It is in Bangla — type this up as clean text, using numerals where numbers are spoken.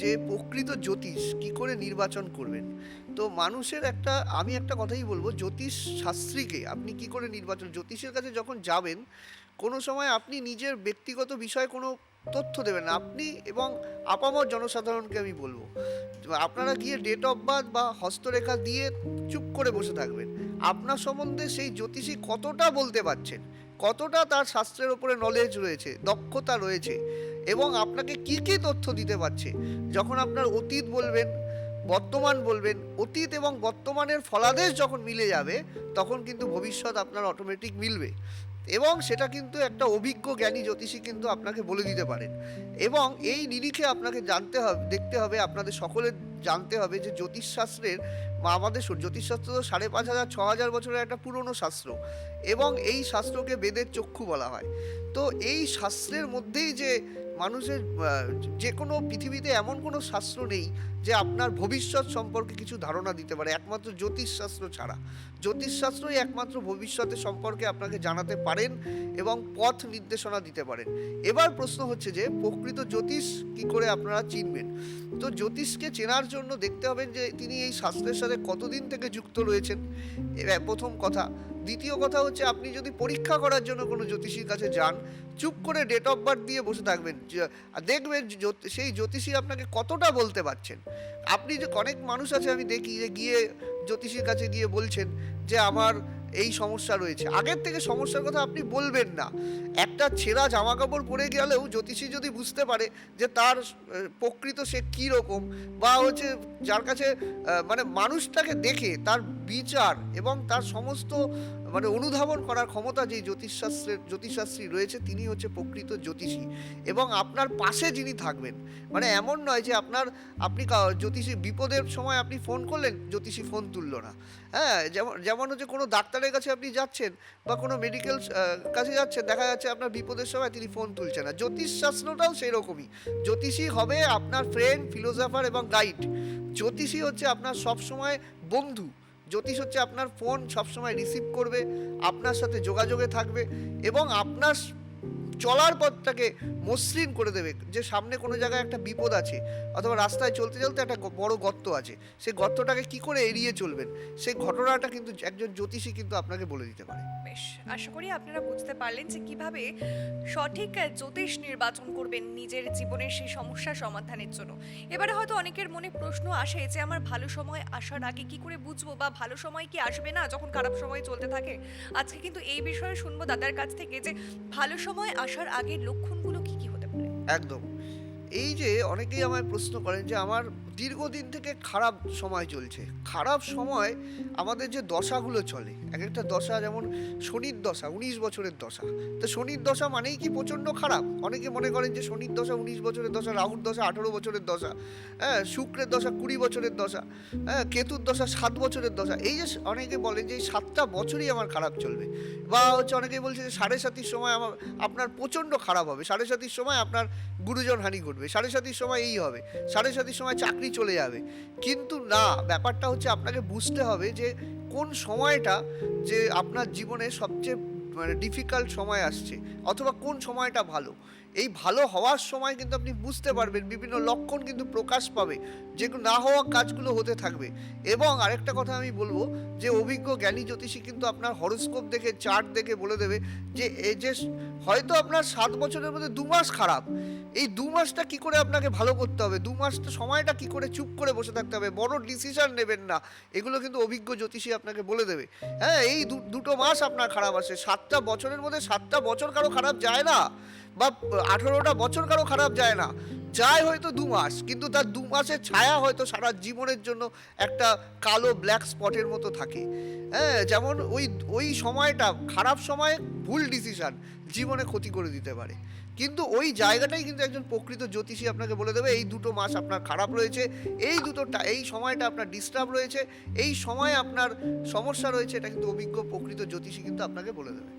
যে প্রকৃত জ্যোতিষ কি করে নির্বাচন করবেন। তো মানুষের আমি একটা কথাই বলবো, জ্যোতিষ শাস্ত্রীকে আপনি কি করে নির্বাচন, জ্যোতিষের কাছে যখন যাবেন কোনো সময় আপনি নিজের ব্যক্তিগত বিষয়ে কোনো তথ্য দেবেন না আপনি, এবং আপামর জনসাধারণকে আমি বলবো আপনারা গিয়ে ডেট অফ বার্থ বা হস্তরেখা দিয়ে চুপ করে বসে থাকবেন। আপনার সম্বন্ধে সেই জ্যোতিষী কতটা বলতে পারছেন, কতটা তার শাস্ত্রের ওপরে নলেজ রয়েছে, দক্ষতা রয়েছে, এবং আপনাকে কি কি তথ্য দিতে পারছে। যখন আপনার অতীত বলবেন, বর্তমান বলবেন, অতীত এবং বর্তমানের ফলাদেশ যখন মিলে যাবে তখন কিন্তু ভবিষ্যৎ আপনার অটোমেটিক মিলবে, এবং সেটা কিন্তু একটা অভিজ্ঞ জ্ঞানী জ্যোতিষী কিন্তু আপনাকে বলে দিতে পারেন। এবং এই নিরিখে আপনাকে জানতে হবে, দেখতে হবে, আপনাদের সকলের জানতে হবে যে জ্যোতিষশাস্ত্রের আমাদের জ্যোতিষশাস্ত্র তো 5,500-6,000 বছরের একটা পুরনো শাস্ত্র, এবং এই শাস্ত্রকে বেদের চক্ষু বলা হয়। তো এই শাস্ত্রের মধ্যেই যে মানুষের যে কোনো পৃথিবীতে এমন কোনো শাস্ত্র নেই যে আপনার ভবিষ্যৎ সম্পর্কে কিছু ধারণা দিতে পারে, একমাত্র জ্যোতিষশাস্ত্র ছাড়া। জ্যোতিষশাস্ত্রই একমাত্র ভবিষ্যতের সম্পর্কে আপনাকে জানাতে পারেন এবং পথ নির্দেশনা দিতে পারেন। এবার প্রশ্ন হচ্ছে যে প্রকৃত জ্যোতিষ কি করে আপনারা চিনবেন। তো জ্যোতিষকে চেনার জন্য দেখতে হবেন যে তিনি এই শাস্ত্রের সাথে কতদিন থেকে যুক্ত রয়েছেন, প্রথম কথা। দ্বিতীয় কথা হচ্ছে আপনি যদি পরীক্ষা করার জন্য কোনো জ্যোতিষীর কাছে যান, চুপ করে ডেট অফ বার্থ দিয়ে বসে থাকবেন, দেখবেন সেই জ্যোতিষী আপনাকে কতটা বলতে পারছেন। আপনি যে অনেক মানুষ আছে আমি দেখি যে গিয়ে জ্যোতিষীর কাছে গিয়ে বলছেন যে আমার এই সমস্যা রয়েছে, আগের থেকে সমস্যার কথা আপনি বলবেন না। একটা ছেঁড়া জামা কাপড় পরে গেলেও জ্যোতিষী যদি বুঝতে পারে যে তার প্রকৃত সে কী রকম, বা হচ্ছে যার কাছে মানে মানুষটাকে দেখে তার বিচার এবং তার সমস্ত অনুধাবন করার ক্ষমতা যেই জ্যোতিষশাস্ত্রী রয়েছে তিনি হচ্ছে প্রকৃত জ্যোতিষী। এবং আপনার পাশে যিনি থাকবেন, এমন নয় যে আপনি জ্যোতিষী বিপদের সময় আপনি ফোন করলেন, জ্যোতিষী ফোন তুললো না। হ্যাঁ, যেমন হচ্ছে কোনো ডাক্তারের কাছে আপনি যাচ্ছেন বা কোনো মেডিকেল কাছে যাচ্ছেন, দেখা যাচ্ছে আপনার বিপদের সময় তিনি ফোন তুলছেন না। জ্যোতিষশাস্ত্রটাও সেই রকমই, জ্যোতিষী হবে আপনার ফ্রেন্ড, ফিলোসফার এবং গাইড। জ্যোতিষী হচ্ছে আপনার সবসময় বন্ধু। জ্যোতিষ হচ্ছে আপনার ফোন সবসময় রিসিভ করবে, আপনার সাথে যোগাযোগে থাকবে এবং আপনার চলার পথটাকে মসৃণ করে দেবে। যে সামনে কোনো জায়গায় একটা বিপদ আছে অথবা রাস্তায় চলতে চলতে একটা বড় গর্ত আছে, সেই গর্তটাকে কি করে এড়িয়ে চলবেন, সেই ঘটনাটা কিন্তু একজন জ্যোতিষী কিন্তু আপনাকে বলে দিতে পারে। বেশ, আশা করি আপনারা বুঝতে পারলেন যে কিভাবে সঠিক জ্যোতিষ নির্বাচন করবেন নিজের জীবনের সেই সমস্যা সমাধানের জন্য। এবারে হয়তো অনেকের মনে প্রশ্ন আসে যে আমার ভালো সময় আসার আগে কি করে বুঝবো, বা ভালো সময় কি আসবে না যখন খারাপ সময় চলতে থাকে। আজকে কিন্তু এই বিষয়ে শুনবো দাদার কাছ থেকে যে ভালো সময় আসার আগের লক্ষণগুলো কি কি হতে পারে। একদম। এই যে অনেকেই আমায় প্রশ্ন করেন যে আমার দীর্ঘদিন থেকে খারাপ সময় চলছে। খারাপ সময় আমাদের যে দশাগুলো চলে, এক একটা দশা, যেমন শনির দশা 19 বছরের দশা। তো শনির দশা মানেই কি প্রচণ্ড খারাপ? অনেকে মনে করেন যে শনির দশা 19 বছরের দশা, রাহুর দশা 18 বছরের দশা, হ্যাঁ, শুক্রের দশা 20 বছরের দশা, হ্যাঁ, কেতুর দশা 7 বছরের দশা। এই যে অনেকে বলেন যে এই 7টা বছরই আমার খারাপ চলবে, বা হচ্ছে অনেকেই বলছে যে 7.5 সময় আপনার প্রচণ্ড খারাপ হবে, 7.5 সময় আপনার গুরুজন হানি ঘটবে, 7.5 সময় এই হবে, 7.5 সময় চাকরি চলে যাবে। কিন্তু না, ব্যাপারটা হচ্ছে আপনাকে বুঝতে হবে যে কোন সময়টা যে আপনার জীবনে সবচেয়ে ডিফিকাল্ট সময় আসছে, অথবা কোন সময়টা ভালো। এই ভালো হওয়ার সময় কিন্তু আপনি বুঝতে পারবেন, বিভিন্ন লক্ষণ কিন্তু প্রকাশ পাবে, যেগুলো না হওয়া কাজগুলো হতে থাকবে। এবং আরেকটা কথা আমি বলবো যে অভিজ্ঞ জ্ঞানী জ্যোতিষী কিন্তু আপনার হরোস্কোপ দেখে, চার্ট দেখে বলে দেবে যে এই যে হয়তো আপনার 7 বছরের মধ্যে 2 মাস খারাপ, এই 2 মাসটা কি করে আপনাকে ভালো করতে হবে, 2 মাসটা সময়টা কি করে চুপ করে বসে থাকতে হবে, বড় ডিসিশন নেবেন না, এগুলো কিন্তু অভিজ্ঞ জ্যোতিষী আপনাকে বলে দেবে। হ্যাঁ, এই দুটো মাস আপনার খারাপ আসে। 7টা বছরের মধ্যে 7টা বছর কারো খারাপ যায় না, বা 18টা বছর কারো খারাপ যায় না, যায় হয়তো 2 মাস, কিন্তু তার 2 মাসের ছায়া হয়তো সারা জীবনের জন্য একটা কালো ব্ল্যাক স্পটের মতো থাকে। হ্যাঁ, যেমন ওই সময়টা, খারাপ সময়ে ভুল ডিসিশন জীবনে ক্ষতি করে দিতে পারে। কিন্তু ওই জায়গাটাই কিন্তু একজন প্রকৃত জ্যোতিষী আপনাকে বলে দেবে এই 2টো মাস আপনার খারাপ রয়েছে, এই সময়টা আপনার ডিস্টার্ব রয়েছে, এই সময় আপনার সমস্যা রয়েছে, এটা কিন্তু অভিজ্ঞ প্রকৃত জ্যোতিষী কিন্তু আপনাকে বলে দেবে।